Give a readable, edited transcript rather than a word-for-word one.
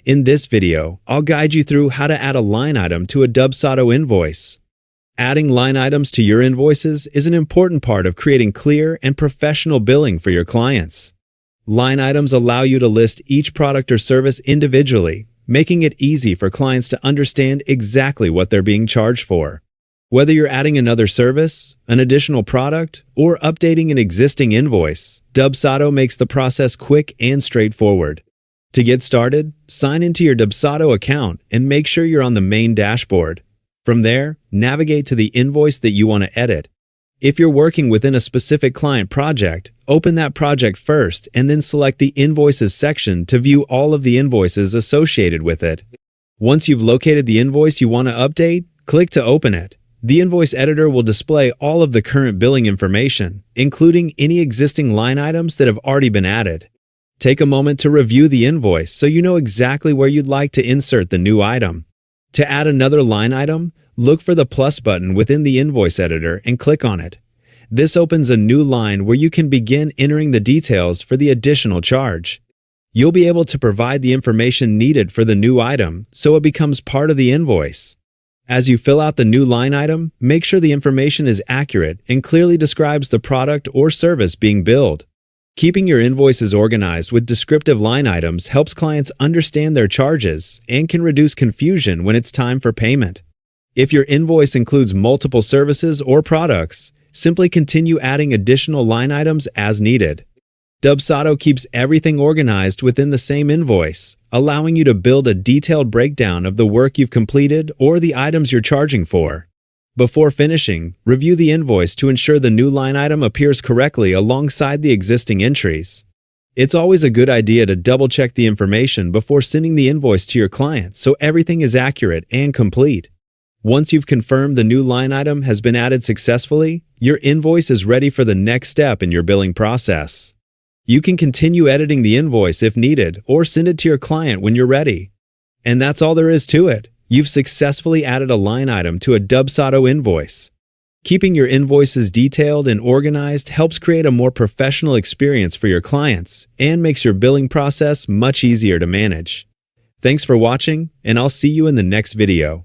In this video, I'll guide you through how to add a line item to a Dubsado invoice. Adding line items to your invoices is an important part of creating clear and professional billing for your clients. Line items allow you to list each product or service individually, making it easy for clients to understand exactly what they're being charged for. Whether you're adding another service, an additional product, or updating an existing invoice, Dubsado makes the process quick and straightforward. To get started, sign into your Dubsado account and make sure you're on the main dashboard. From there, navigate to the invoice that you want to edit. If you're working within a specific client project, open that project first and then select the Invoices section to view all of the invoices associated with it. Once you've located the invoice you want to update, click to open it. The invoice editor will display all of the current billing information, including any existing line items that have already been added. Take a moment to review the invoice so you know exactly where you'd like to insert the new item. To add another line item, look for the plus button within the invoice editor and click on it. This opens a new line where you can begin entering the details for the additional charge. You'll be able to provide the information needed for the new item so it becomes part of the invoice. As you fill out the new line item, make sure the information is accurate and clearly describes the product or service being billed. Keeping your invoices organized with descriptive line items helps clients understand their charges and can reduce confusion when it's time for payment. If your invoice includes multiple services or products, simply continue adding additional line items as needed. Dubsado keeps everything organized within the same invoice, allowing you to build a detailed breakdown of the work you've completed or the items you're charging for. Before finishing, review the invoice to ensure the new line item appears correctly alongside the existing entries. It's always a good idea to double-check the information before sending the invoice to your client so everything is accurate and complete. Once you've confirmed the new line item has been added successfully, your invoice is ready for the next step in your billing process. You can continue editing the invoice if needed or send it to your client when you're ready. And that's all there is to it. You've successfully added a line item to a Dubsado invoice. Keeping your invoices detailed and organized helps create a more professional experience for your clients and makes your billing process much easier to manage. Thanks for watching, and I'll see you in the next video.